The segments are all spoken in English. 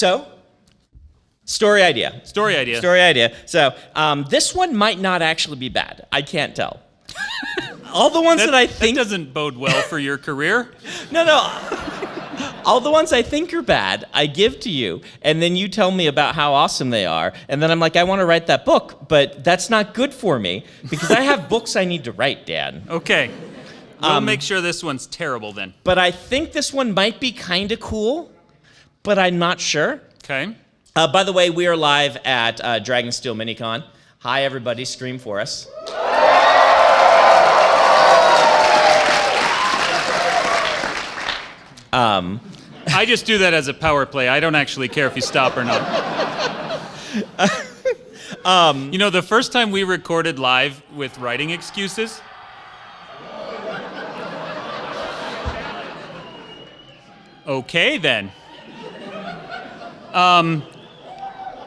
So, story idea. So, this one might not actually be bad. I can't tell. All the ones that I think... That doesn't bode well for your career. No. All the ones I think are bad, I give to you, and then you tell me about how awesome they are, and then I'm like, I want to write that book, but that's not good for me, because I have books I need to write, Dan. Okay. We'll make sure this one's terrible then. But I think this one might be kind of cool, but I'm not sure. Okay. By the way, we are live at Dragonsteel MiniCon. Hi, everybody. Scream for us. I just do that as a power play. I don't actually care if you stop or not. The first time we recorded live with writing excuses, okay then.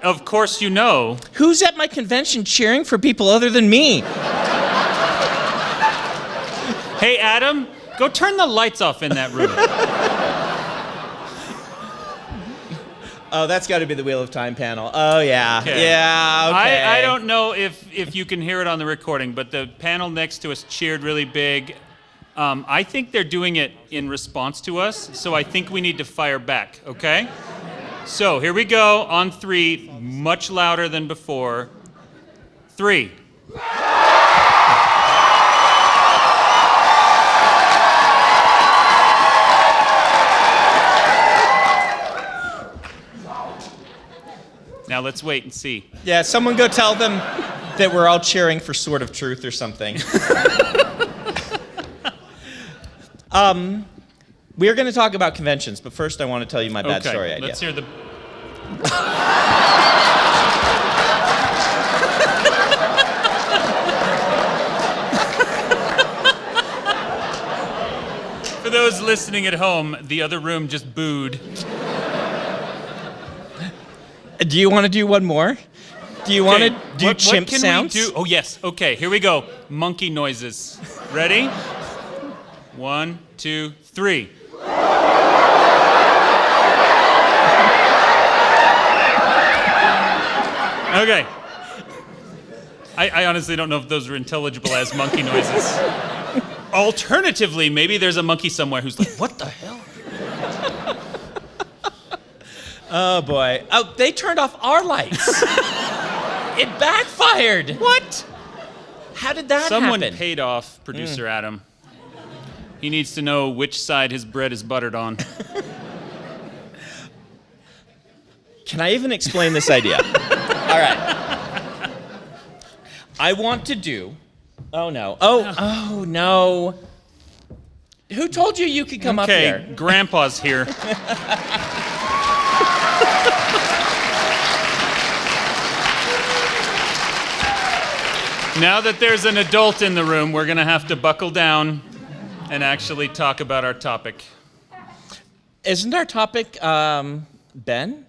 Of course you know. Who's at my convention cheering for people other than me? Hey, Adam, go turn the lights off in that room. Oh, that's got to be the Wheel of Time panel. Oh, yeah. Okay. Yeah, okay. I don't know if you can hear it on the recording, but the panel next to us cheered really big. I think they're doing it in response to us, so I think we need to fire back, okay? So here we go on 3, much louder than before. 3. Now let's wait and see. Yeah, someone go tell them that we're all cheering for Sword of Truth or something. We are going to talk about conventions, but first I want to tell you my bad story idea. Let's hear the... For those listening at home, the other room just booed. Do you want to do one more? Do you want to do chimp sounds? What can we do? Oh, yes. Okay, here we go. Monkey noises. Ready? 1, 2, 3. Okay. I honestly don't know if those are intelligible as monkey noises. Alternatively, maybe there's a monkey somewhere who's like, what the hell? Oh, boy. Oh, they turned off our lights. It backfired. What? How did that happen? Someone paid off producer Adam. He needs to know which side his bread is buttered on. Can I even explain this idea? All right. I want to do... Oh, no. Oh, no. Who told you could come up here? Okay, Grandpa's here. Now that there's an adult in the room, we're going to have to buckle down and actually talk about our topic. Isn't our topic, Ben?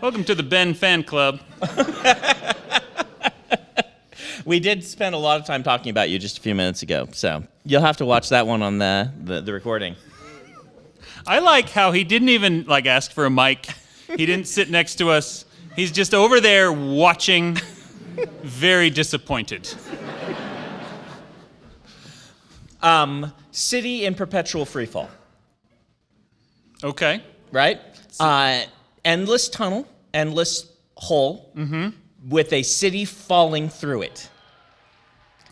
Welcome to the Ben Fan Club. We did spend a lot of time talking about you just a few minutes ago, so you'll have to watch that one on the recording. I like how he didn't even ask for a mic. He didn't sit next to us. He's just over there watching, very disappointed. City in perpetual freefall. Okay. Right? Endless tunnel, endless hole, with a city falling through it.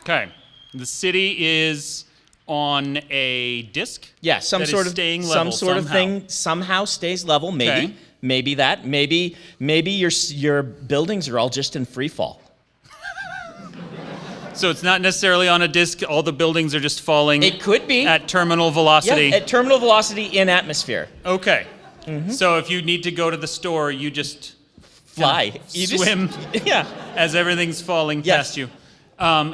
Okay. The city is on a disc? Yeah, some sort of thing somehow stays level. Maybe. Okay. Maybe that. Maybe your buildings are all just in free fall. So it's not necessarily on a disc, all the buildings are just falling. It could be. At terminal velocity. Yeah, at terminal velocity in atmosphere. Okay. So if you need to go to the store, you just fly. You swim yeah. as everything's falling past you.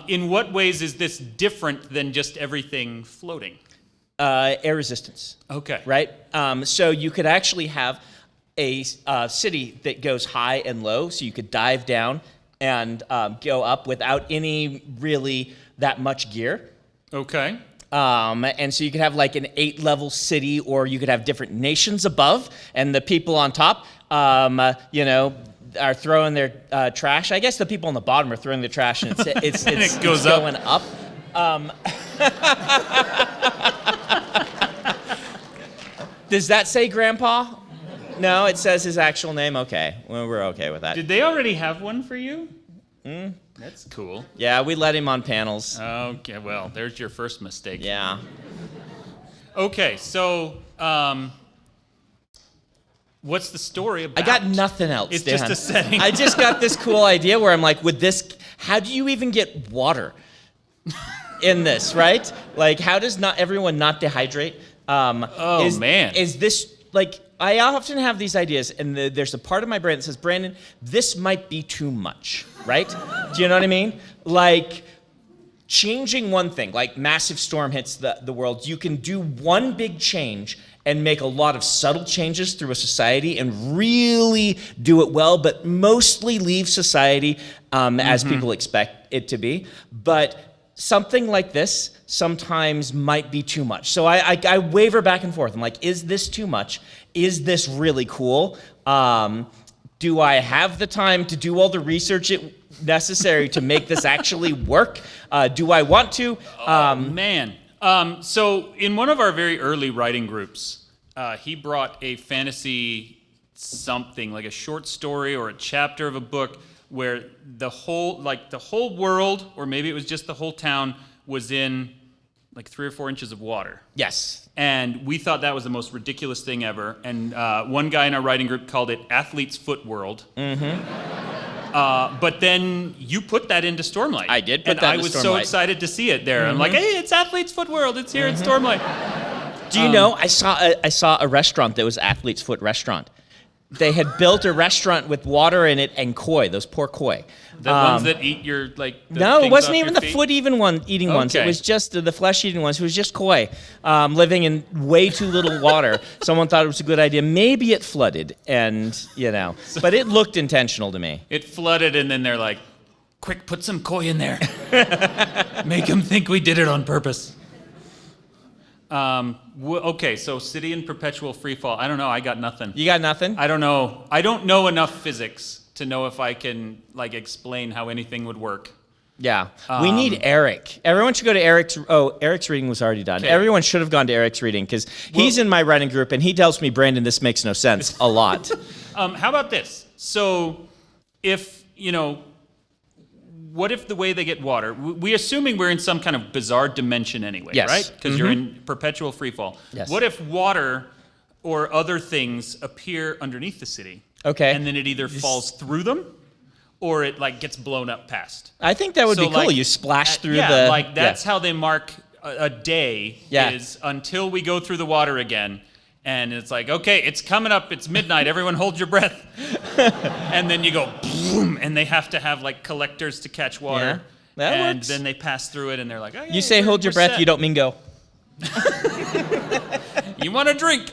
In what ways is this different than just everything floating? Air resistance. Okay. Right? So you could actually have a city that goes high and low, so you could dive down and go up without any really that much gear. Okay. And so you could have like an 8-level city, or you could have different nations above, and the people on top, are throwing their trash. I guess the people on the bottom are throwing the trash, and it's And it goes it's going up. Does that say Grandpa? No, it says his actual name. Okay, well, we're okay with that. Did they already have one for you? That's cool. Yeah, we let him on panels. Okay, well, there's your first mistake. Yeah. Okay, so what's the story about? I got nothing else. It's Dan. just a setting. I just got this cool idea where I'm like, how do you even get water in this, right? Like, how does not everyone not dehydrate? Man. Is this, like, I often have these ideas, and there's a part of my brain that says, Brandon, this might be too much, right? Do you know what I mean? Like, changing one thing, like massive storm hits the world, you can do one big change and make a lot of subtle changes through a society and really do it well, but mostly leave society as people expect it to be. But something like this sometimes might be too much. So I waver back and forth. I'm like, is this too much? Is this really cool? Do I have the time to do all the research necessary to make this actually work? Do I want to? Man. So in one of our very early writing groups, he brought a fantasy something, like a short story or a chapter of a book where the whole world, or maybe it was just the whole town, was in like 3 or 4 inches of water. Yes. And we thought that was the most ridiculous thing ever. And one guy in our writing group called it Athlete's Foot World. But then you put that into Stormlight. I did put and that I into was Stormlight. so excited to see it there. I'm like, hey, it's Athlete's Foot World. It's here in Stormlight. Do you know, I saw a restaurant that was Athlete's Foot Restaurant. They had built a restaurant with water in it and koi, those poor koi. The ones that eat your, like, the No, it things wasn't off even your the feet? foot-eating ones. It Okay. was just the flesh-eating ones. It was just koi, living in way too little water. Someone thought it was a good idea. Maybe it flooded, and, but it looked intentional to me. It flooded, and then they're like, quick, put some koi in there. Make them think we did it on purpose. Okay, so City in Perpetual Freefall. I don't know. I got nothing. You got nothing? I don't know. I don't know enough physics to know if I can, like, explain how anything would work. Yeah. We need Eric. Everyone should go to Eric's. Oh, Eric's reading was already done. Okay. Everyone should have gone to Eric's reading because he's in my writing group and he tells me, Brandon, this makes no sense a lot. How about this? So, if, what if the way they get water, we assuming we're in some kind of bizarre dimension anyway, Yes. right? Because you're in perpetual freefall. Yes. What if water or other things appear underneath the city? Okay. And then it either falls through them or it, like, gets blown up past. I think that would So, be cool. like, You splash through yeah, the... that's how they mark a day Yeah. is until we go through the water again. And it's like, okay, it's coming up, it's midnight, everyone hold your breath. And then you go, boom, and they have to have, like, collectors to catch water. Yeah, that and works. then they pass through it and they're like, oh, yeah, You say hold your breath, set. you don't mean go. You want a drink?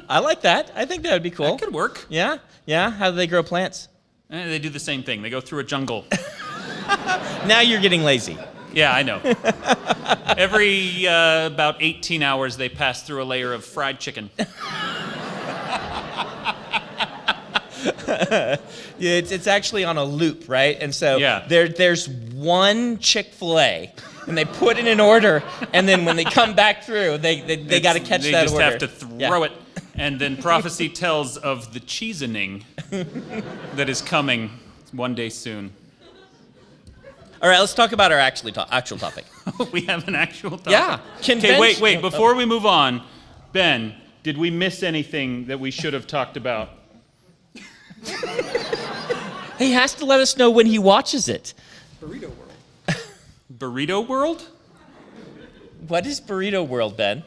I like that. I think that would be cool. That could work. Yeah? Yeah? How do they grow plants? They do the same thing. They go through a jungle. Now you're getting lazy. Yeah, I know. Every about 18 hours, they pass through a layer of fried chicken. Yeah, it's actually on a loop, right? And so Yeah. there's one Chick-fil-A, and they put it in order, and then when they come back through, they got to catch that They order. just have to throw it. And then prophecy tells of the cheesening that is coming one day soon. All right, let's talk about our actual topic. We have an actual topic. Yeah. Okay, wait. Before we move on, Ben, did we miss anything that we should have talked about? He has to let us know when he watches it. Burrito World. Burrito World? What is Burrito World, Ben?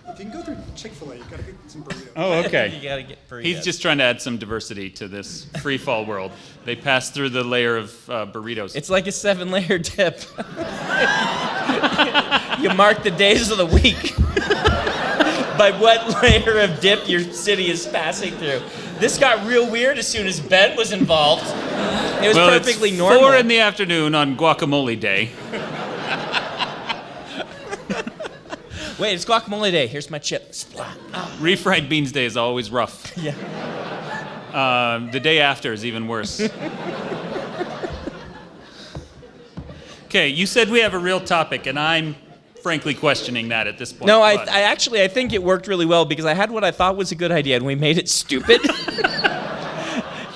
If you can go through Chick-fil-A, you gotta get some burritos. Oh, okay. You gotta get burritos. He's just trying to add some diversity to this freefall world. They pass through the layer of burritos. It's like a 7-layer dip. You mark the days of the week by what layer of dip your city is passing through. This got real weird as soon as Ben was involved. It was perfectly it's normal. 4 in the afternoon on Guacamole Day. Wait, it's guacamole day. Here's my chip. Splat. Refried beans day is always rough. Yeah. The day after is even worse. Okay, you said we have a real topic, and I'm frankly questioning that at this point. No, I but- actually think it worked really well because I had what I thought was a good idea, and we made it stupid.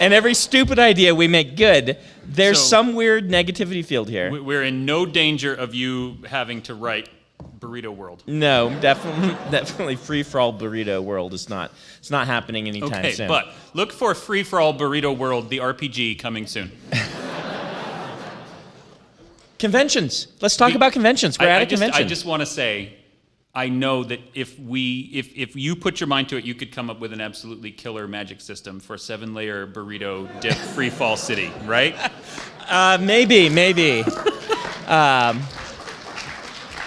And every stupid idea we make good. There's So- some weird negativity field here. We're in no danger of you having to write Burrito World. No, definitely free-for-all burrito world is not. It's not happening anytime Okay, soon. but look for Free-for-all Burrito World, the RPG, coming soon. Conventions. Let's talk about conventions. We're at a convention. I just want to say, I know that if you put your mind to it, you could come up with an absolutely killer magic system for a 7-layer burrito dip Freefall City, right? Maybe.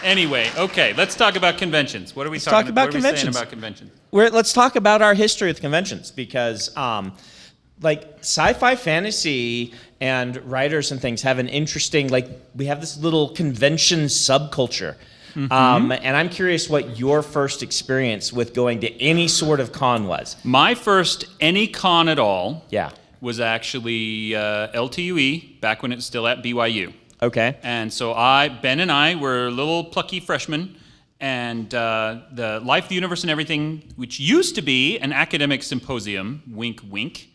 Anyway, okay, let's talk about conventions. What are we talk talking about what are we saying conventions. about conventions? Let's talk about our history with conventions because, like, sci-fi fantasy and writers and things have an interesting, like, we have this little convention subculture. And I'm curious what your first experience with going to any sort of con was. My first any con at all Yeah. was actually LTUE, back when it was still at BYU. Okay. And so Ben and I were little plucky freshmen, and the Life, the Universe, and Everything, which used to be an academic symposium, wink, wink,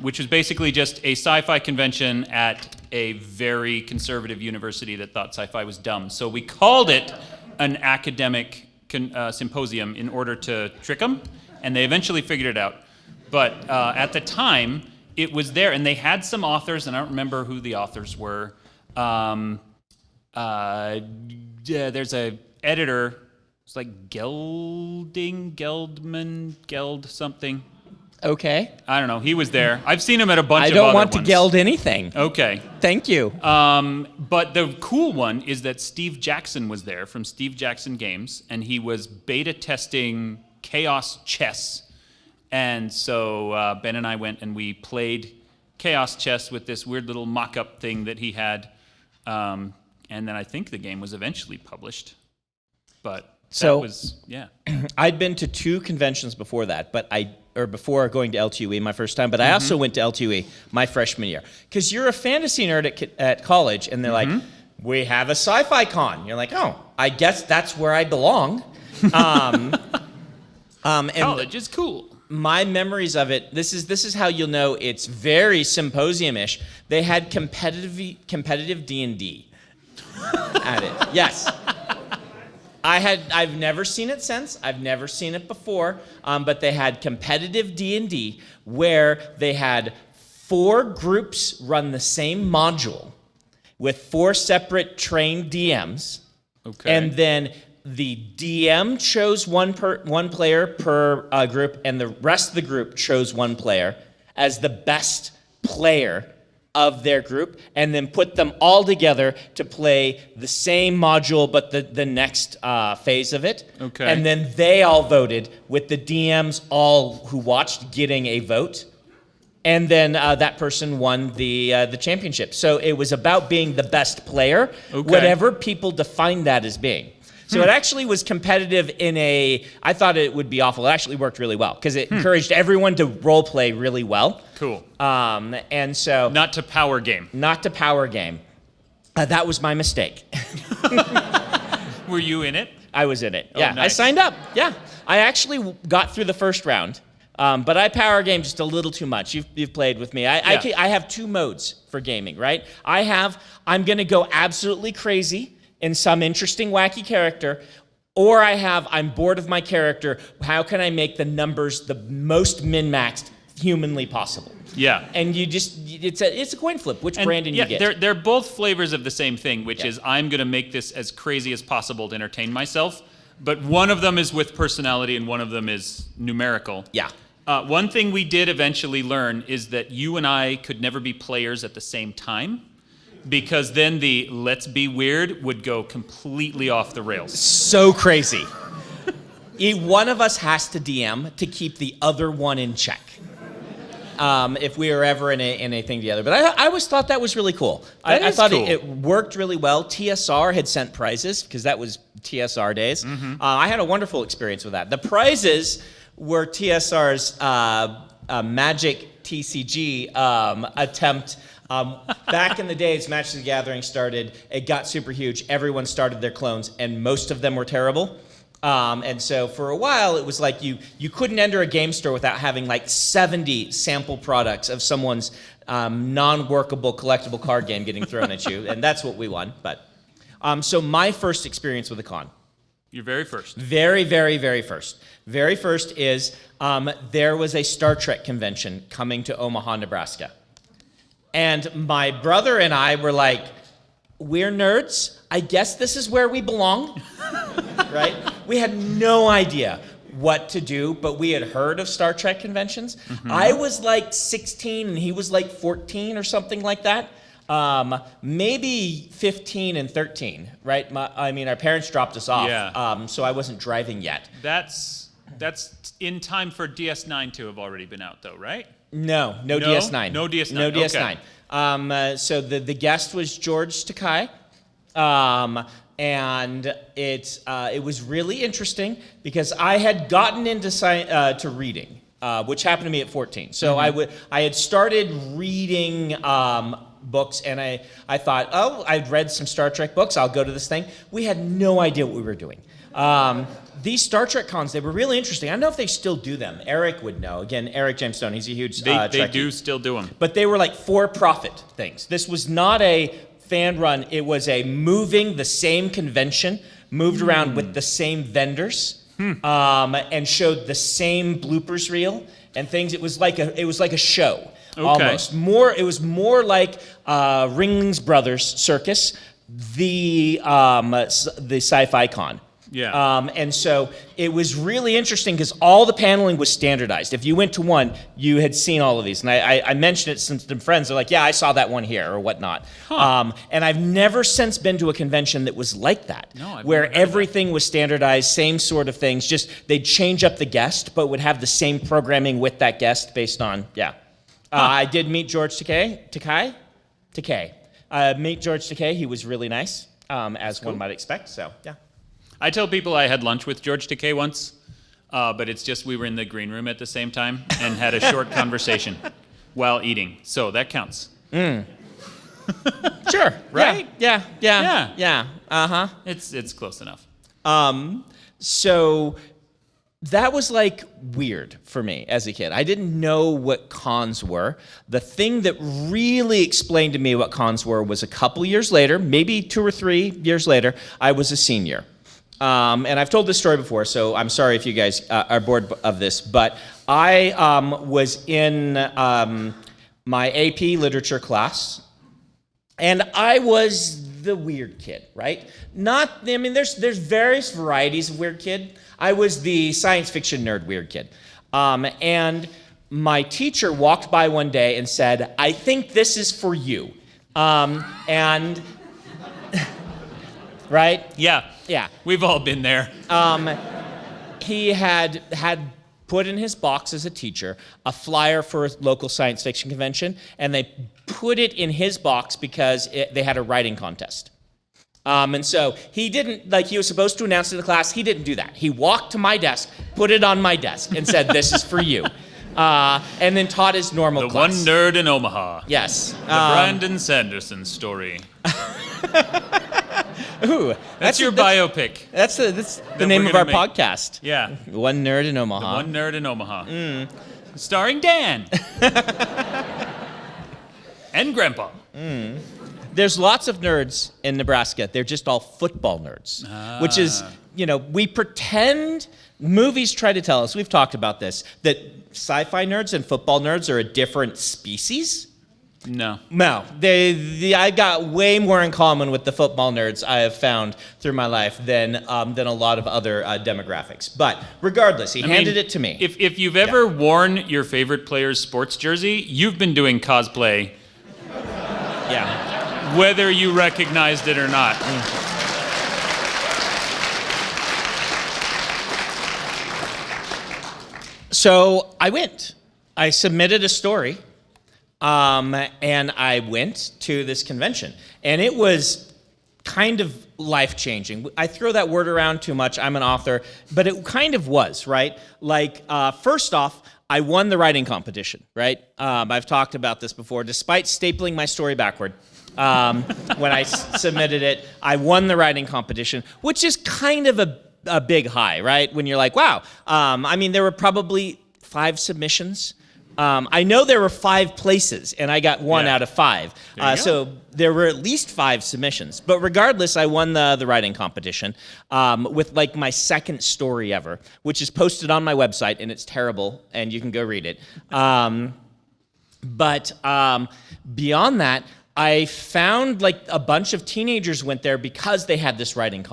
which was basically just a sci-fi convention at a very conservative university that thought sci-fi was dumb. So we called it an academic symposium in order to trick them, and they eventually figured it out. But at the time, it was there, and they had some authors, and I don't remember who the authors were. There's a editor. It's like Geldman, Geld something. Okay. I don't know. He was there. I've seen him at a bunch I of don't other want to ones. geld anything. Okay. Thank you. But the cool one is that Steve Jackson was there from Steve Jackson Games, and he was beta testing Chaos Chess. And so Ben and I went and we played Chaos Chess with this weird little mock-up thing that he had. And then I think the game was eventually published. But that was, yeah. I'd been to 2 conventions before that, before going to LTUE my first time, but I also went to LTUE my freshman year. Because you're a fantasy nerd at college, and they're like, we have a SciFi Con. You're like, oh, I guess that's where I belong. And College is cool. my memories of it, this is how you'll know it's very symposium-ish. They had competitive D&D at it. Yes. I've never seen it since. I've never seen it before. But they had competitive D&D where they had 4 groups run the same module with 4 separate trained DMs. Okay. And then the DM chose one player per group, and the rest of the group chose one player as the best player of their group, and then put them all together to play the same module, but the next phase of it. Okay. And then they all voted, with the DMs all who watched getting a vote. And then that person won the championship. So it was about being the best player, whatever people defined that as being. So it actually was competitive I thought it would be awful. It actually worked really well because it encouraged everyone to role play really well. Cool. And so. Not to power game. Not to power game. That was my mistake. Were you in it? I was in it. Yeah, nice. I signed up. Yeah. I actually got through the first round. But I power game just a little too much. You've played with me. I have 2 modes for gaming, right? I'm going to go absolutely crazy in some interesting, wacky character, or I'm bored of my character. How can I make the numbers the most min-maxed humanly possible? Yeah. And it's a coin flip. Which Brandon you get? They're both flavors of the same thing, which is I'm going to make this as crazy as possible to entertain myself. But one of them is with personality and one of them is numerical. Yeah. One thing we did eventually learn is that you and I could never be players at the same time, because then the let's be weird would go completely off the rails. So crazy. One of us has to DM to keep the other one in check. If we are ever in a thing together. But I always thought that was really cool. I thought cool. it worked really well. TSR had sent prizes because that was TSR days. I had a wonderful experience with that. The prizes were TSR's Magic TCG attempt. Back in the days, Magic the Gathering started, it got super huge. Everyone started their clones, and most of them were terrible. And so for a while, it was like you couldn't enter a game store without having like 70 sample products of someone's non-workable collectible card game getting thrown at you, and that's what we won. But so my first experience with a con. Your very first. Very, very, very first. Very first is there was a Star Trek convention coming to Omaha, Nebraska. And my brother and I were like, we're nerds. I guess this is where we belong, right? We had no idea what to do, but we had heard of Star Trek conventions. I was like 16 and he was like 14 or something like that. Maybe 15 and 13, right? Our parents dropped us off, Yeah. so I wasn't driving yet. That's in time for DS9 to have already been out, though, right? No No? DS9. No DS9, No DS9. So the guest was George Takei, and it was really interesting because I had gotten into to reading, which happened to me at 14. So I had started reading books, and I thought, I'd read some Star Trek books. I'll go to this thing. We had no idea what we were doing. These Star Trek cons, they were really interesting. I don't know if they still do them. Eric would know. Again, Eric James Stone, he's a huge They Trekkie. do still do them. But they were like for-profit things. This was not a fan run. It was a moving the same convention, moved around with the same vendors, and showed the same bloopers reel and things. It was like a show. Okay. Almost. It was more like Ringling Brothers Circus, the SciFi Con. Yeah. And so it was really interesting because all the paneling was standardized. If you went to one, you had seen all of these. And I mentioned it to some friends. They're like, yeah, I saw that one here or whatnot. And I've never since been to a convention that was like that. No, I've where never heard of everything was standardized, same sort of things. Just they'd change up the guest, but would have the same programming with that guest based on, I did meet George Takei. Meet George Takei. He was really nice, as one might expect. So, yeah. I tell people I had lunch with George Takei once, but it's just we were in the green room at the same time and had a short conversation while eating. So that counts. Sure. Right? Yeah. Uh-huh. It's close enough. So that was like weird for me as a kid. I didn't know what cons were. The thing that really explained to me what cons were was a couple years later, maybe 2 or 3 years later, I was a senior. And I've told this story before, so I'm sorry if you guys are bored of this, but I was in my AP literature class, and I was the weird kid, right? There's various varieties of weird kid. I was the science fiction nerd weird kid. And my teacher walked by one day and said, I think this is for you. Right? Yeah. We've all been there. He had put in his box as a teacher a flyer for a local science fiction convention, and they put it in his box because they had a writing contest. And so he didn't, he was supposed to announce to the class, he didn't do that. He walked to my desk, put it on my desk, and said, this is for you. And then taught his normal class. The one nerd in Omaha. Yes. The Brandon Sanderson story. Ooh, that's your biopic. That's the name of our podcast. Yeah. One Nerd in Omaha. The One Nerd in Omaha. Starring Dan. And Grandpa. There's lots of nerds in Nebraska. They're just all football nerds, which is, we pretend, movies try to tell us, we've talked about this, that sci-fi nerds and football nerds are a different species. No. I got way more in common with the football nerds I have found through my life than a lot of other demographics. But regardless, he handed it to me. If you've ever worn your favorite player's sports jersey, you've been doing cosplay. Yeah. Whether you recognized it or not. So I went. I submitted a story. And I went to this convention, and it was kind of life-changing. I throw that word around too much. I'm an author, but it kind of was, right? Like, first off, I won the writing competition, right? I've talked about this before. Despite stapling my story backward, when I submitted it, I won the writing competition, which is kind of a big high, right? When you're like, wow. I mean, there were probably 5 submissions. I know there were 5 places, and I got 1 out of 5. So there were at least 5 submissions. But regardless, I won the writing competition with like my second story ever, which is posted on my website, and it's terrible, and you can go read it. But beyond that, I found like a bunch of teenagers went there because they had this writing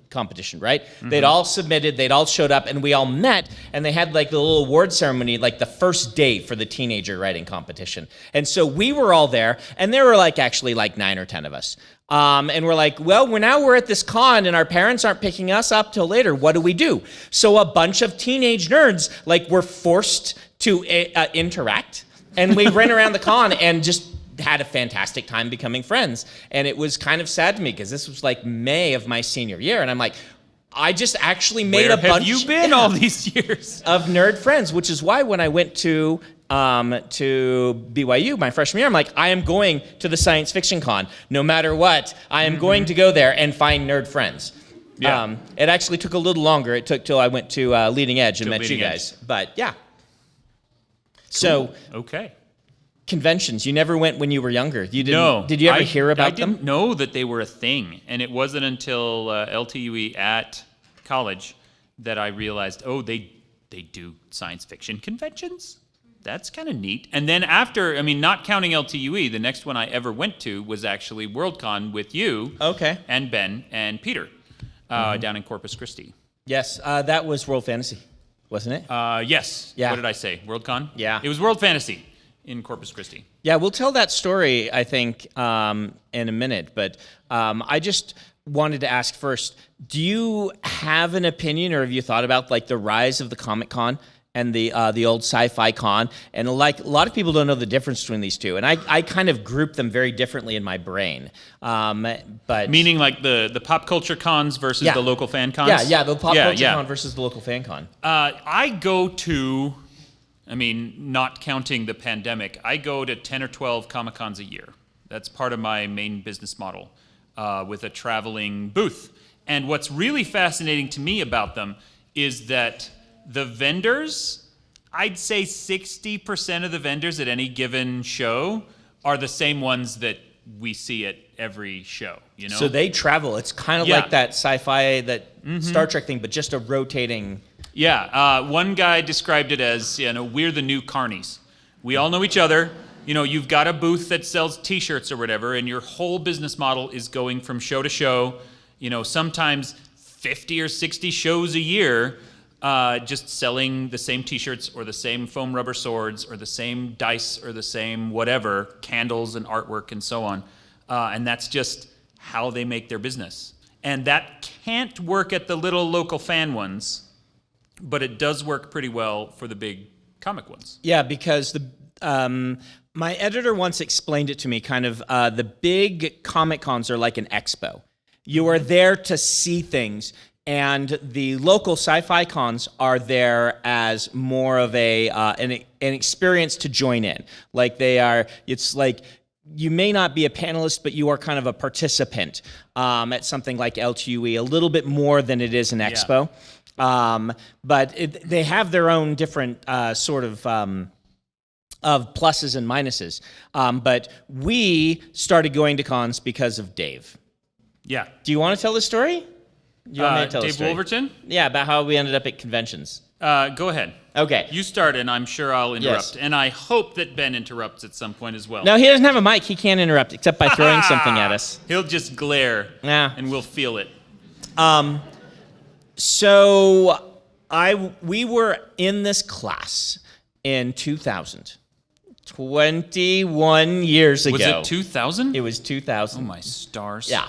competition, right? Mm-hmm. They'd all submitted, they'd all showed up, and we all met, and they had like the little award ceremony like the first day for the teenager writing competition. And so we were all there, and there were like actually like 9 or 10 of us. And we're like, well, we're at this con, and our parents aren't picking us up till later. What do we do? So a bunch of teenage nerds like were forced to interact, and we ran around the con and just had a fantastic time becoming friends. And it was kind of sad to me because this was like May of my senior year, and I'm like, I just actually made Where a bunch. have you been all these years? Of nerd friends, which is why when I went to BYU my freshman year, I'm like, I am going to the science fiction con. No matter what, I am going to go there and find nerd friends. Yeah. It actually took a little longer. It took till I went to Leading Edge and met you guys. But yeah. Cool. So okay. Conventions. You never went when you were younger. You didn't. No. Did you ever hear about them? I didn't know that they were a thing, and it wasn't until LTUE at college that I realized, oh, they do science fiction conventions. That's kind of neat. And then after, I mean, not counting LTUE, the next one I ever went to was actually Worldcon with you, okay, and Ben and Peter, down in Corpus Christi. Yes, that was World Fantasy, wasn't it? Yes. Yeah. What did I say? Worldcon? Yeah. It was World Fantasy in Corpus Christi. Yeah, we'll tell that story, I think, in a minute. But I just wanted to ask first, do you have an opinion, or have you thought about like the rise of the ComicCon and the old SciFi Con? And like a lot of people don't know the difference between these two, and I kind of group them very differently in my brain. But meaning like the pop culture cons versus the local fan cons? Yeah, the pop culture con versus the local fan con. I go to, I mean, not counting the pandemic, I go to 10 or 12 Comic-Cons a year. That's part of my main business model, with a traveling booth. And what's really fascinating to me about them is that the vendors, I'd say 60% of the vendors at any given show are the same ones that we see at every show, you know? So they travel. It's kind of like that sci-fi, that Star Trek thing, but just a rotating... Yeah, one guy described it as, you know, we're the new carnies. We all know each other. You know, you've got a booth that sells T-shirts or whatever, and your whole business model is going from show to show. You know, sometimes 50 or 60 shows a year, just selling the same T-shirts or the same foam rubber swords or the same dice or the same whatever, candles and artwork and so on. And that's just how they make their business. And that can't work at the little local fan ones, but it does work pretty well for the big comic ones. Yeah, because my editor once explained it to me, kind of the big Comic Cons are like an expo. You are there to see things, and the local sci-fi cons are there as more of an experience to join in. Like they are, it's like, you may not be a panelist, but you are kind of a participant at something like LTUE, a little bit more than it is an expo. But they have their own different sort of pluses and minuses. But we started going to cons because of Dave. Yeah. Do you want to tell the story? You want me to tell the Dave story? Wolverton? Yeah, about how we ended up at conventions. Go ahead. Okay. You start, and I'm sure I'll interrupt. Yes. And I hope that Ben interrupts at some point as well. No, he doesn't have a mic. He can't interrupt except by throwing something at us. He'll just glare, and we'll feel it. So we were in this class in 2000, 21 years ago. Was it 2000? It was 2000. Oh, my stars. Yeah.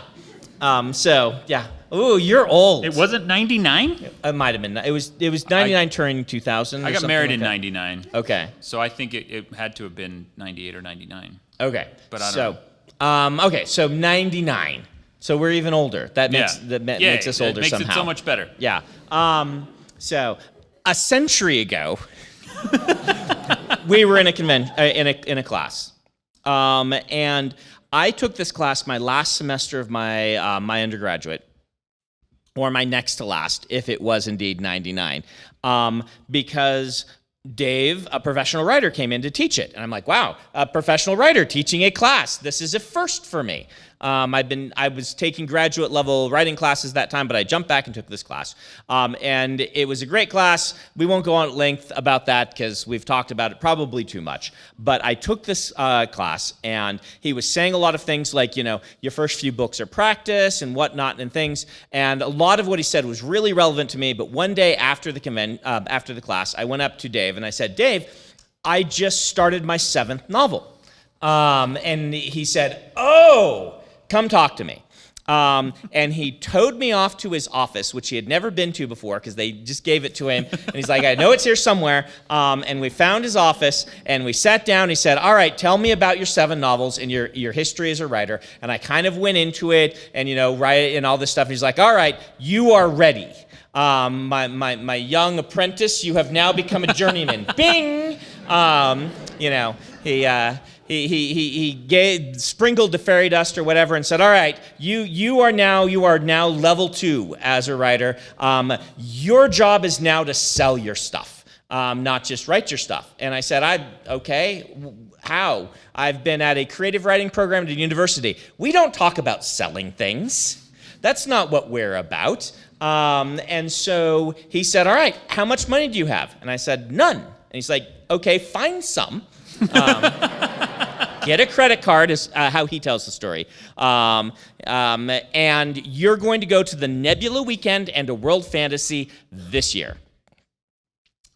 Ooh, you're old. It wasn't 99? It might have been. It was 99 turning 2000. I got married in 99. Okay. So I think it had to have been 98 or 99. Okay. But I don't know. Okay, so 99. So we're even older. That makes us older makes somehow. it so much better. Yeah. So a century ago, we were in a class, and I took this class my last semester of my my undergraduate, or my next to last, if it was indeed 99, because Dave, a professional writer, came in to teach it. And I'm like, wow, a professional writer teaching a class. This is a first for me. I was taking graduate level writing classes that time, but I jumped back and took this class. And it was a great class. We won't go on at length about that because we've talked about it probably too much. But I took this class, and he was saying a lot of things like, your first few books are practice and whatnot and things. And a lot of what he said was really relevant to me. But one day after the class, I went up to Dave and I said, Dave, I just started my 7th novel. And he said, oh, come talk to me. And he towed me off to his office, which he had never been to before because they just gave it to him. And he's like, I know it's here somewhere. And we found his office, and we sat down. He said, all right, tell me about your 7 novels and your history as a writer. And I kind of went into it and, write and all this stuff. And he's like, all right, you are ready. My young apprentice, you have now become a journeyman. Bing! He sprinkled the fairy dust or whatever and said, all right, you are now level 2 as a writer. Your job is now to sell your stuff, not just write your stuff. And I said, okay, how? I've been at a creative writing program at a university. We don't talk about selling things. That's not what we're about. And so he said, all right, how much money do you have? And I said, none. And he's like, okay, find some. Get a credit card is how he tells the story. And you're going to go to the Nebula Weekend and a World Fantasy this year.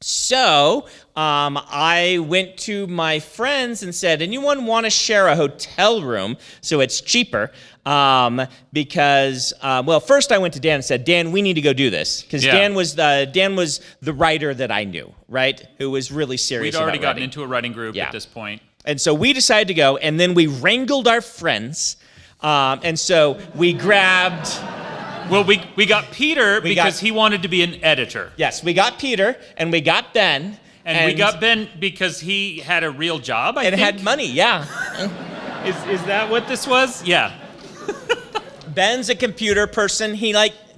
So I went to my friends and said, anyone want to share a hotel room so it's cheaper? Because, first I went to Dan and said, Dan, we need to go do this. Because Dan was the writer that I knew, right? Who was really serious about writing. We'd already gotten into a writing group at this point. And so we decided to go, and then we wrangled our friends. And so we grabbed... Well, we got Peter because he wanted to be an editor. Yes, we got Peter, and we got Ben. And we got Ben because he had a real job, I think. And had money, yeah. Is that what this was? Yeah. Ben's a computer person. He,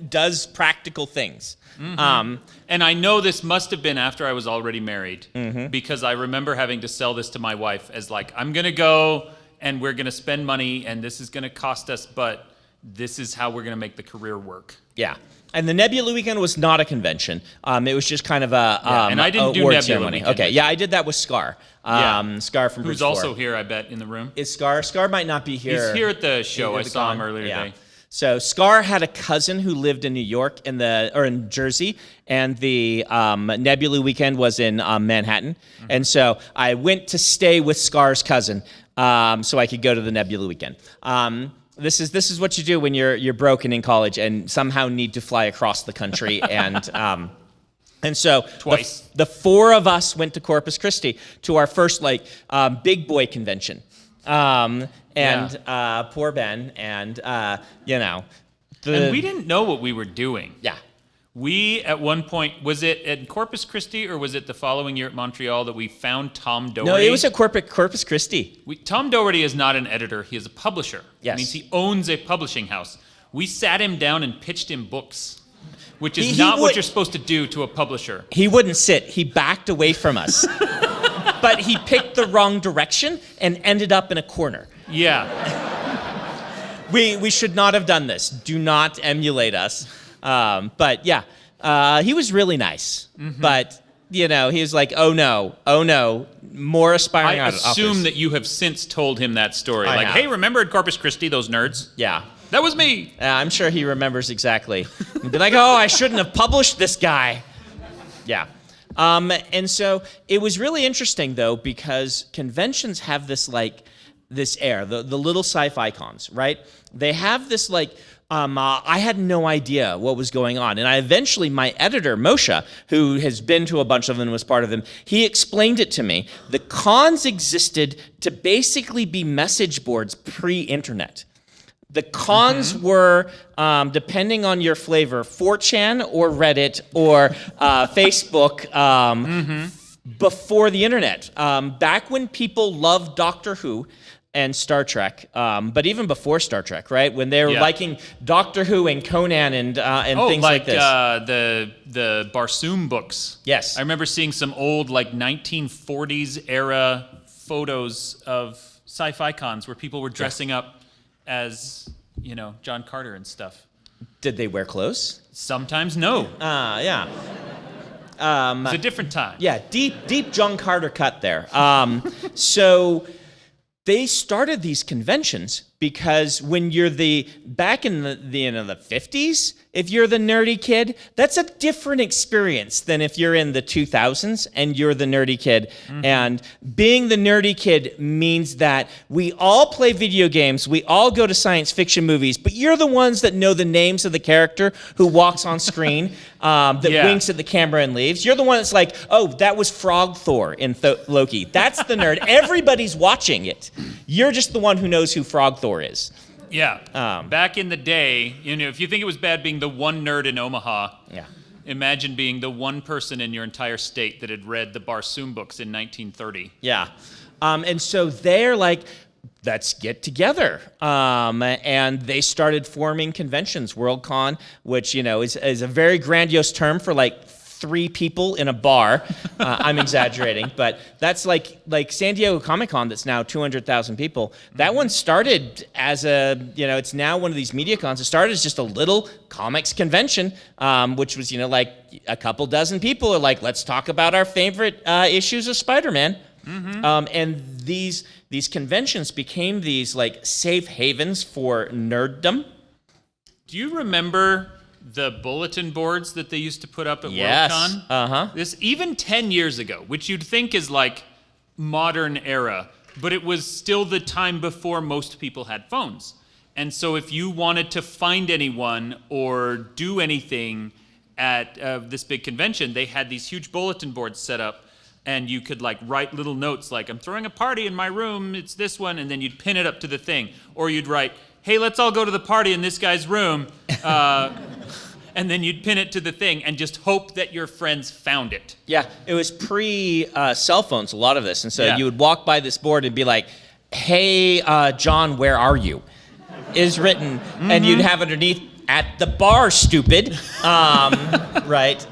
does practical things. Mm-hmm. And I know this must have been after I was already married, because I remember having to sell this to my wife as I'm going to go, and we're going to spend money, and this is going to cost us, but... this is how we're going to make the career work. Yeah. And the Nebula Weekend was not a convention. It was just kind of a and I didn't do award Nebula ceremony. Weekend. Okay, yeah, I did that with Scar. Scar from Who's Bridge 4. also here, I bet, in the room. Is Scar? Scar might not be here. He's here at the show. I saw him earlier today. So Scar had a cousin who lived in New York in Jersey, and the Nebula Weekend was in Manhattan. Mm-hmm. And so I went to stay with Scar's cousin so I could go to the Nebula Weekend. This is what you do when you're broke and in college and somehow need to fly across the country. And so twice. The 4 of us went to Corpus Christi to our first big boy convention. Poor Ben and and we didn't know what we were doing. Yeah. We, at one point, was it at Corpus Christi or was it the following year at Montreal that we found Tom Doherty? No, it was at Corpus Christi. Tom Doherty is not an editor. He is a publisher. Yes. It means he owns a publishing house. We sat him down and pitched him books, which is not what you're supposed to do to a publisher. He wouldn't sit. He backed away from us. But he picked the wrong direction and ended up in a corner. Yeah. We should not have done this. Do not emulate us. But yeah, he was really nice. Mm-hmm. But, he was like, oh no, more aspiring I assume authors. that you have since told him that story. I have. Hey, remember at Corpus Christi, those nerds? Yeah. That was me. I'm sure he remembers exactly. He'd be like, oh, I shouldn't have published this guy. Yeah. And so it was really interesting, though, because conventions have this air, the little SciFi Cons, right? They have this I had no idea what was going on. And my editor, Moshe, who has been to a bunch of them and was part of them, he explained it to me. The cons existed to basically be message boards pre-internet. The cons were, depending on your flavor, 4chan or Reddit or Facebook before the internet. Back when people loved Doctor Who and Star Trek, but even before Star Trek, right? When they were liking Doctor Who and Conan and things like this. The Barsoom books. Yes. I remember seeing some old 1940s era photos of Sci-Fi Cons where people were dressing up as, John Carter and stuff. Did they wear clothes? Sometimes no. Yeah. It's a different time. Yeah, deep John Carter cut there. So they started these conventions because when you're back in the 50s, if you're the nerdy kid, that's a different experience than if you're in the 2000s and you're the nerdy kid. And being the nerdy kid means that we all play video games, we all go to science fiction movies, but you're the ones that know the names of the character who walks on screen, that winks at the camera and leaves. You're the one that's like, oh, that was Frog Thor in Loki. That's the nerd. Everybody's watching it. You're just the one who knows who Frog Thor is. Yeah. Back in the day, if you think it was bad being the one nerd in Omaha, imagine being the one person in your entire state that had read the Barsoom books in 1930. Yeah. And so they're like, let's get together. And they started forming conventions. WorldCon, which, is a very grandiose term for 3 people in a bar. I'm exaggerating, but that's like San Diego ComicCon that's now 200,000 people. That one started as it's now one of these MediaCons. It started as just a little comics convention, which was, a couple dozen people are like, let's talk about our favorite issues of Spider-Man. And these conventions became these safe havens for nerddom. Do you remember the bulletin boards that they used to put up at Yes. WorldCon? This even 10 years ago, which you'd think is modern era, but it was still the time before most people had phones. And so if you wanted to find anyone or do anything at this big convention, they had these huge bulletin boards set up, and you could write little notes I'm throwing a party in my room, it's this one, and then you'd pin it up to the thing. Or you'd write, hey, let's all go to the party in this guy's room. And then you'd pin it to the thing and just hope that your friends found it. Yeah, it was pre-cell phones, a lot of this. And so you would walk by this board and be like, hey, John, where are you? Is written. And you'd have underneath, at the bar, stupid. Right?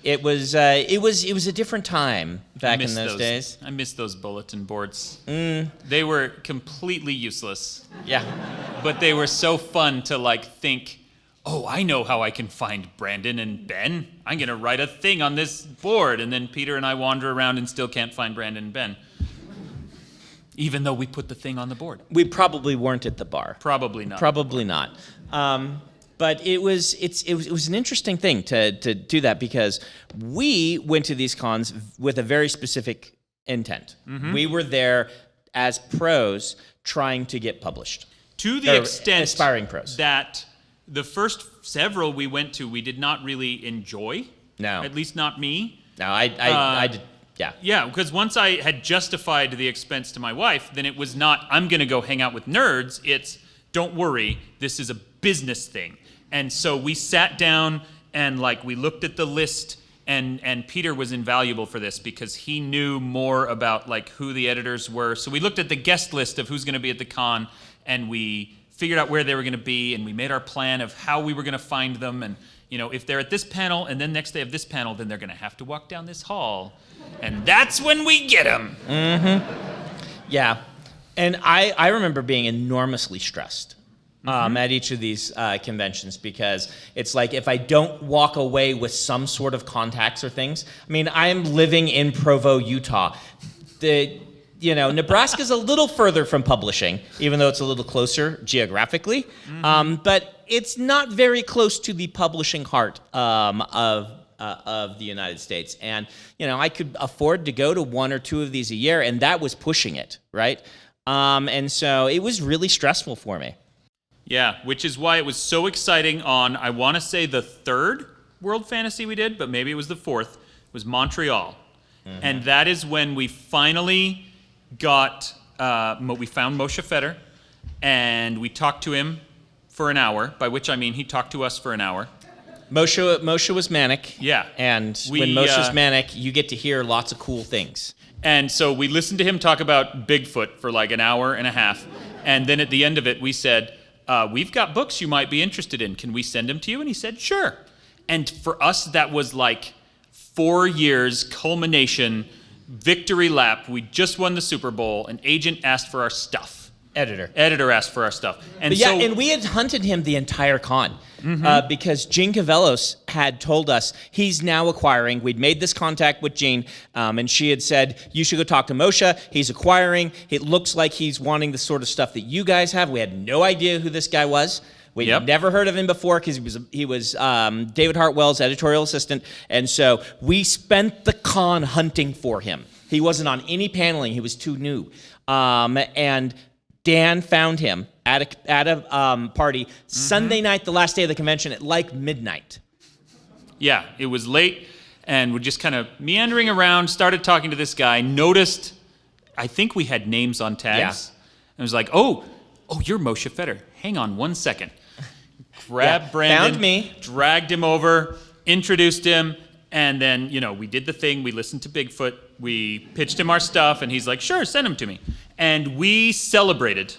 It was a different time back in those days. I miss those bulletin boards. They were completely useless. Yeah. But they were so fun to think, oh, I know how I can find Brandon and Ben. I'm going to write a thing on this board. And then Peter and I wander around and still can't find Brandon and Ben. Even though we put the thing on the board. We probably weren't at the bar. Probably not. Probably not. But it was an interesting thing to do that because we went to these cons with a very specific intent. We were there as pros trying to get published. To the extent aspiring pros. That the first several we went to, we did not really enjoy. No. At least not me. No, I did. Yeah. Yeah, because once I had justified the expense to my wife, then it was not, I'm going to go hang out with nerds. It's, don't worry, this is a business thing. And so we sat down and we looked at the list, and Peter was invaluable for this because he knew more about who the editors were. So we looked at the guest list of who's going to be at the con, and we figured out where they were going to be, and we made our plan of how we were going to find them. And if they're at this panel and then next they have this panel, then they're going to have to walk down this hall, and that's when we get them. Yeah, and I remember being enormously stressed at each of these conventions because it's if I don't walk away with some sort of contacts or things. I mean, I am living in Provo, Utah. Nebraska's a little further from publishing, even though it's a little closer geographically. But it's not very close to the publishing heart of the United States. And, I could afford to go to 1 or 2 of these a year, and that was pushing it, right? And so it was really stressful for me. Yeah, which is why it was so exciting on, I want to say the 3rd World Fantasy we did, but maybe it was the 4th, was Montreal. And that is when we finally we found Moshe Fetter, and we talked to him for an hour, by which I mean he talked to us for an hour. Moshe was manic. Yeah. And when Moshe's manic, you get to hear lots of cool things. And so we listened to him talk about Bigfoot for like an hour and a half. And then at the end of it, we said, we've got books you might be interested in. Can we send them to you? And he said, sure. And for us, that was like 4 years culmination, victory lap. We just won the Super Bowl. An agent asked for our stuff. Editor asked for our stuff. And and we had hunted him the entire con because Gene Cavellos had told us he's now acquiring. We'd made this contact with Gene, and she had said, you should go talk to Moshe. He's acquiring. It looks like he's wanting the sort of stuff that you guys have. We had no idea who this guy was. We'd never heard of him before because he was David Hartwell's editorial assistant. And so we spent the con hunting for him. He wasn't on any paneling. He was too new. And Dan found him at a party Sunday night, the last day of the convention, at like midnight. Yeah, it was late, and we're just kind of meandering around, started talking to this guy, noticed, I think we had names on tags. Yeah. And was like, oh, you're Moshe Fetter. Hang on 1 second. Grabbed Brandon, found me, dragged him over, introduced him, and then, we did the thing. We listened to Bigfoot. We pitched him our stuff, and he's like, sure, send him to me. And we celebrated.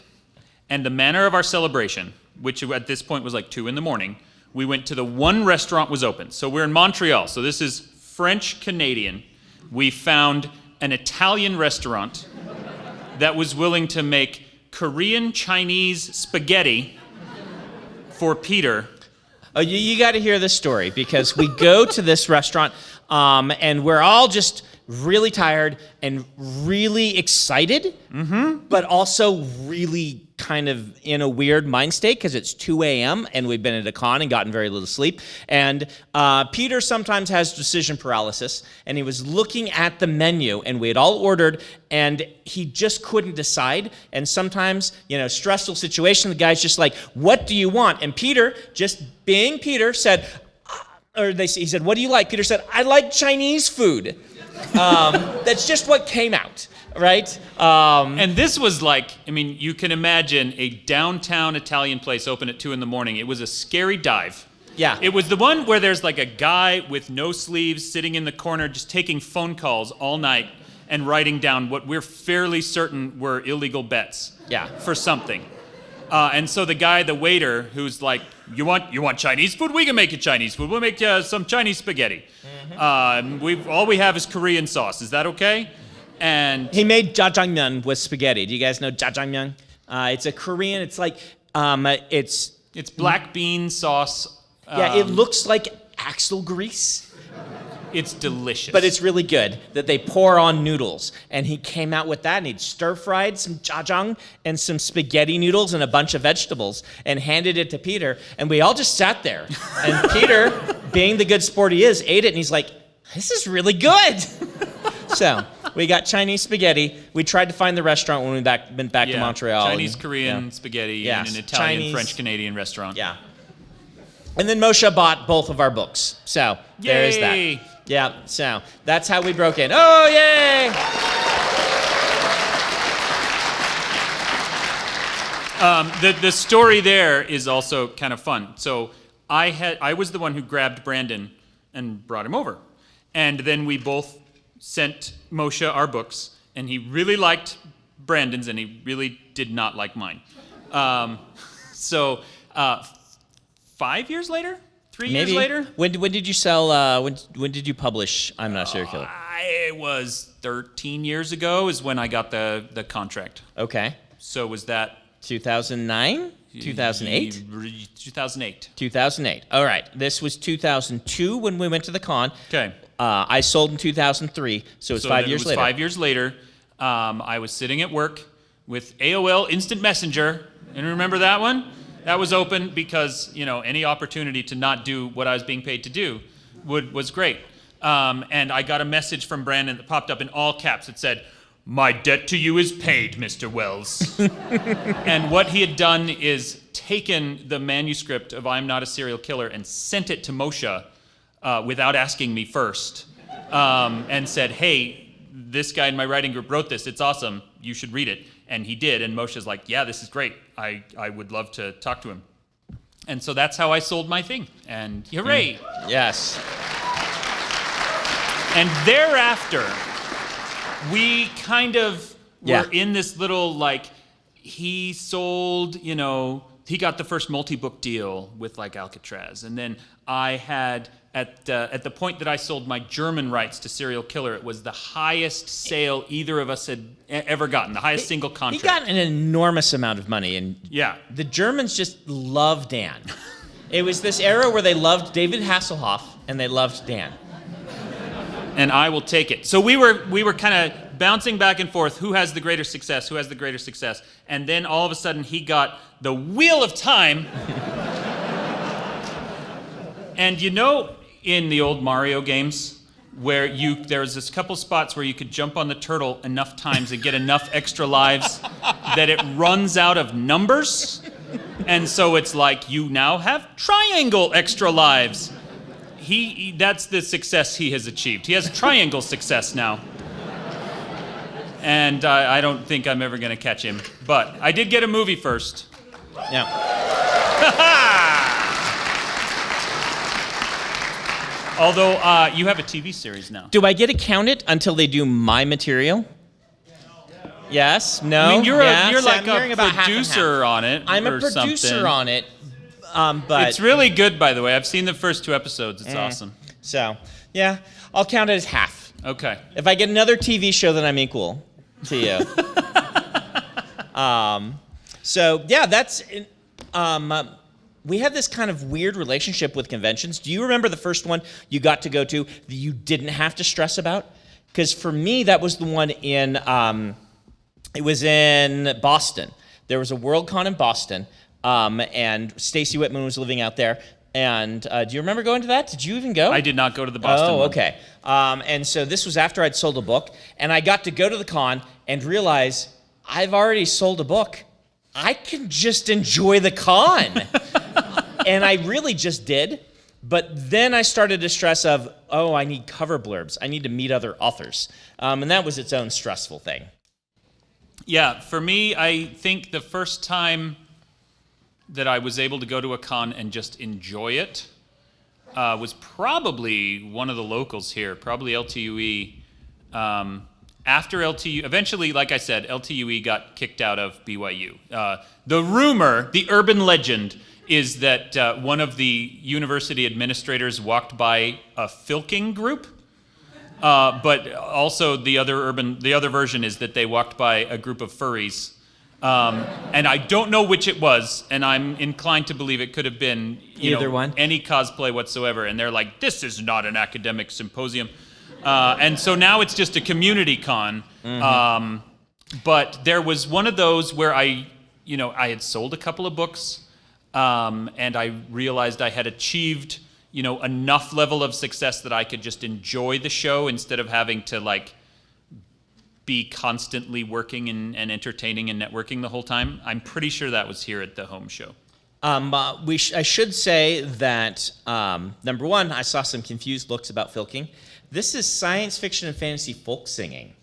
And the manner of our celebration, which at this point was like 2 a.m, we went to the one restaurant was open. So we're in Montreal. So this is French-Canadian. We found an Italian restaurant that was willing to make Korean Chinese spaghetti for Peter. Oh, you got to hear this story because we go to this restaurant and we're all just really tired and really excited, but also really kind of in a weird mind state because it's 2 a.m. and we've been at a con and gotten very little sleep. And Peter sometimes has decision paralysis, and he was looking at the menu, and we had all ordered, and he just couldn't decide. And sometimes, stressful situation, the guy's just like, what do you want? And Peter, just being Peter, said, he said, what do you like? Peter said, I like Chinese food. That's just what came out, right? And this was like, you can imagine a downtown Italian place open at 2 a.m. It was a scary dive. Yeah. It was the one where there's like a guy with no sleeves sitting in the corner just taking phone calls all night and writing down what we're fairly certain were illegal bets for something. And so the waiter, who's like, you want Chinese food? We can make you Chinese food. We'll make you some Chinese spaghetti. All we have is Korean sauce. Is that okay? And he made jjajangmyeon with spaghetti. Do you guys know jjajangmyeon? It's a Korean. It's like it's black bean sauce. It looks like axle grease. It's delicious. But it's really good that they pour on noodles. And he came out with that, and he'd stir-fried some jjajang and some spaghetti noodles and a bunch of vegetables and handed it to Peter. And we all just sat there. And Peter, being the good sport he is, ate it, and he's like, this is really good. So we got Chinese spaghetti. We tried to find the restaurant when we went back to Montreal. Chinese, Korean spaghetti in an Italian, French-Canadian restaurant. Yeah. And then Moshe bought both of our books. So there is that. Yeah, so that's how we broke in. Oh, yay! The story there is also kind of fun. So I was the one who grabbed Brandon and brought him over. And then we both sent Moshe our books, and he really liked Brandon's, and he really did not like mine. 5 years later? 3 years later? When did you sell, when did you publish I'm Not a Serial Killer? It was 13 years ago is when I got the contract. Okay. So was that 2009? 2008? 2008. 2008. All right. This was 2002 when we went to the con. Okay. I sold in 2003, so it was 5 years later. 5 years later. I was sitting at work with AOL Instant Messenger. And remember that one? That was open because, any opportunity to not do what I was being paid to do was great. And I got a message from Brandon that popped up in all caps. It said, "My debt to you is paid, Mr. Wells." And what he had done is taken the manuscript of I'm Not a Serial Killer and sent it to Moshe without asking me first, and said, hey, this guy in my writing group wrote this. It's awesome. You should read it. And he did, and Moshe's like, yeah, this is great. I would love to talk to him. And so that's how I sold my thing, and hooray. Yes. And thereafter, we kind of Yeah. were in this little, like, he sold, he got the first multi-book deal with, like, Alcatraz. And then I had, at the point that I sold my German rights to Serial Killer, it was the highest sale either of us had ever gotten, the highest single contract. He got an enormous amount of money, and Yeah. the Germans just loved Dan. It was this era where they loved David Hasselhoff, and they loved Dan. And I will take it. So we were kind of bouncing back and forth. Who has the greater success? Who has the greater success? And then all of a sudden he got the Wheel of Time. And in the old Mario games, where there's this couple spots where you could jump on the turtle enough times and get enough extra lives that it runs out of numbers. And so it's like you now have triangle extra lives. That's the success he has achieved. He has triangle success now. And I don't think I'm ever going to catch him. But I did get a movie first. Yeah. Although you have a TV series now. Do I get to count it until they do my material? Yes? No? I mean, you're yes? like I'm hearing about a half and producer on it. I'm a or producer something. on it, but It's really good, by the way. I've seen the first 2 episodes. It's awesome. so yeah, I'll count it as half. Okay. If I get another TV show, then I'm equal to you. So yeah, that's. We have this kind of weird relationship with conventions. Do you remember the first one you got to go to that you didn't have to stress about? Because for me, that was the one in. It was in Boston. There was a Worldcon in Boston, and Stacy Whitman was living out there. And do you remember going to that? Did you even go? I did not go to the Boston one. okay. And so this was after I'd sold a book, and I got to go to the con and realize I've already sold a book. I can just enjoy the con. And I really just did. But then I started to stress of, I need cover blurbs. I need to meet other authors. And that was its own stressful thing. Yeah, for me, I think the first time that I was able to go to a con and just enjoy it was probably one of the locals here, probably LTUE. After LTU, eventually, like I said, LTUE got kicked out of BYU. The rumor, the urban legend, is that one of the university administrators walked by a filking group. But also the other version is that they walked by a group of furries. And I don't know which it was, and I'm inclined to believe it could have been Either one. any cosplay whatsoever. And they're like, this is not an academic symposium. And so now it's just a community con. Mm-hmm. But there was one of those where I had sold a couple of books, and I realized I had achieved enough level of success that I could just enjoy the show instead of having to be constantly working and entertaining and networking the whole time. I'm pretty sure that was here at the home show. I should say that, number one, I saw some confused looks about filking. This is science fiction and fantasy folk singing.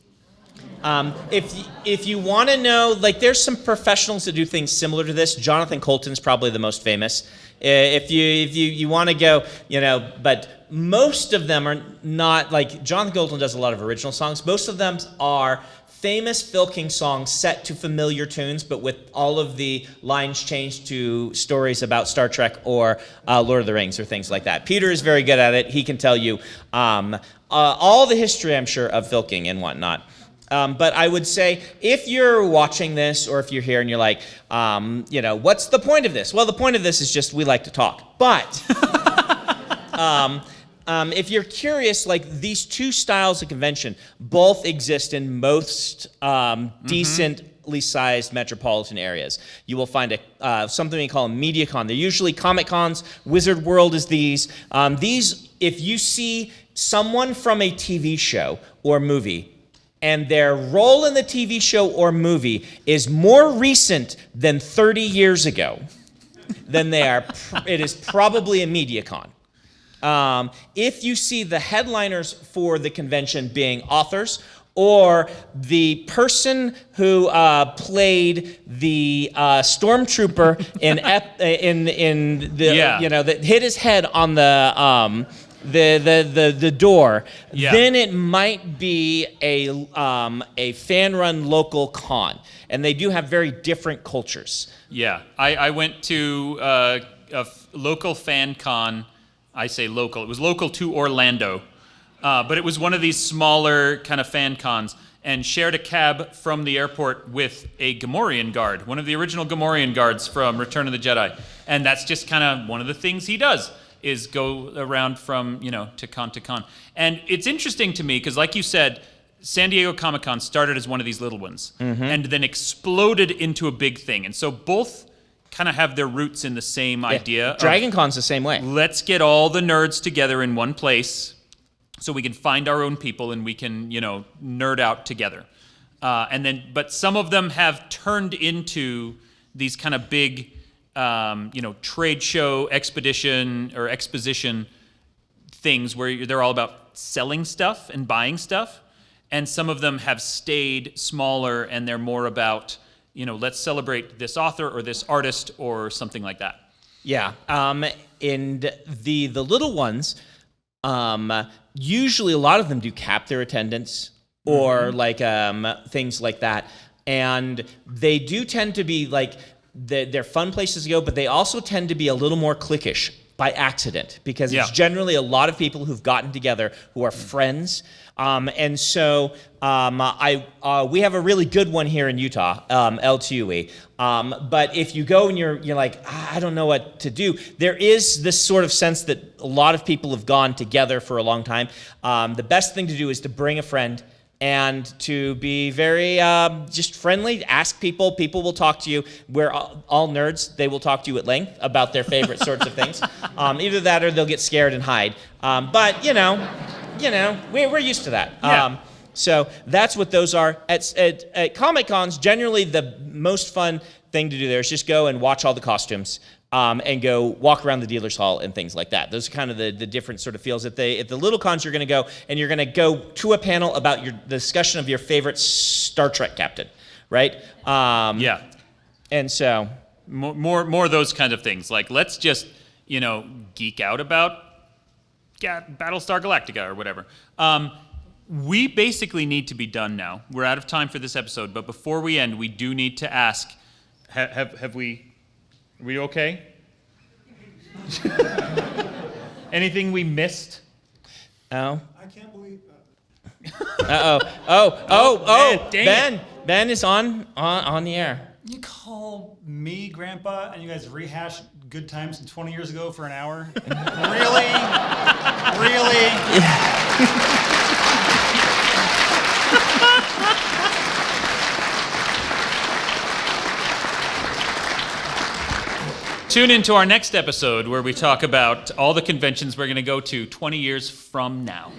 If you want to know, there's some professionals that do things similar to this. Jonathan Colton's probably the most famous. If you want to go, but most of them are not, Jonathan Colton does a lot of original songs. Most of them are famous filking songs set to familiar tunes, but with all of the lines changed to stories about Star Trek or Lord of the Rings or things like that. Peter is very good at it. He can tell you all the history, I'm sure, of filking and whatnot. But I would say if you're watching this or if you're here and you're like, what's the point of this? Well, the point of this is just we like to talk. But if you're curious, these two styles of convention both exist in most decently sized metropolitan areas. You will find something we call a MediaCon. They're usually ComicCons. Wizard World is these. If you see someone from a TV show or movie, and their role in the TV show or movie is more recent than 30 years ago, then it is probably a MediaCon. If you see the headliners for the convention being authors or the person who played the stormtrooper in the that hit his head on the door, then it might be a fan-run local con, and they do have very different cultures. Yeah, I went to a local FanCon. I say local. It was local to Orlando, but it was one of these smaller kind of FanCons, and shared a cab from the airport with a Gamorrean guard, one of the original Gamorrean guards from Return of the Jedi, and that's just kind of one of the things he does. Is go around from, to con. And it's interesting to me because, like you said, San Diego Comic-Con started as one of these little ones and then exploded into a big thing. And so both kind of have their roots in the same idea. DragonCon's the same way. Let's get all the nerds together in one place so we can find our own people and we can, nerd out together. But some of them have turned into these kind of big trade show exposition things where they're all about selling stuff and buying stuff. And some of them have stayed smaller and they're more about, let's celebrate this author or this artist or something like that. Yeah. And the little ones, usually a lot of them do cap their attendance or things like that. And they do tend to be they're fun places to go, but they also tend to be a little more cliquish by accident because it's generally a lot of people who've gotten together who are friends. And so we have a really good one here in Utah, L2E. But if you go and you're like, I don't know what to do, there is this sort of sense that a lot of people have gone together for a long time. The best thing to do is to bring a friend and to be very just friendly, ask people. People will talk to you. We're all nerds. They will talk to you at length about their favorite sorts of things. Either that or they'll get scared and hide. But, we're used to that. Yeah. So that's what those are. At Comic-Cons, generally the most fun thing to do there is just go and watch all the costumes. And go walk around the dealer's hall and things like that. Those are kind of the different sort of feels. At the little cons, you're going to go and you're going to go to a panel about the discussion of your favorite Star Trek captain, right? And so more of those kind of things. Like let's just geek out about Battlestar Galactica or whatever. We basically need to be done now. We're out of time for this episode, but before we end, we do need to ask: Have we? Are we okay? Anything we missed? Oh. I can't believe. Ben is on the air. You call me Grandpa and you guys rehash good times from 20 years ago for an hour? Really? Tune into our next episode where we talk about all the conventions we're going to go to 20 years from now.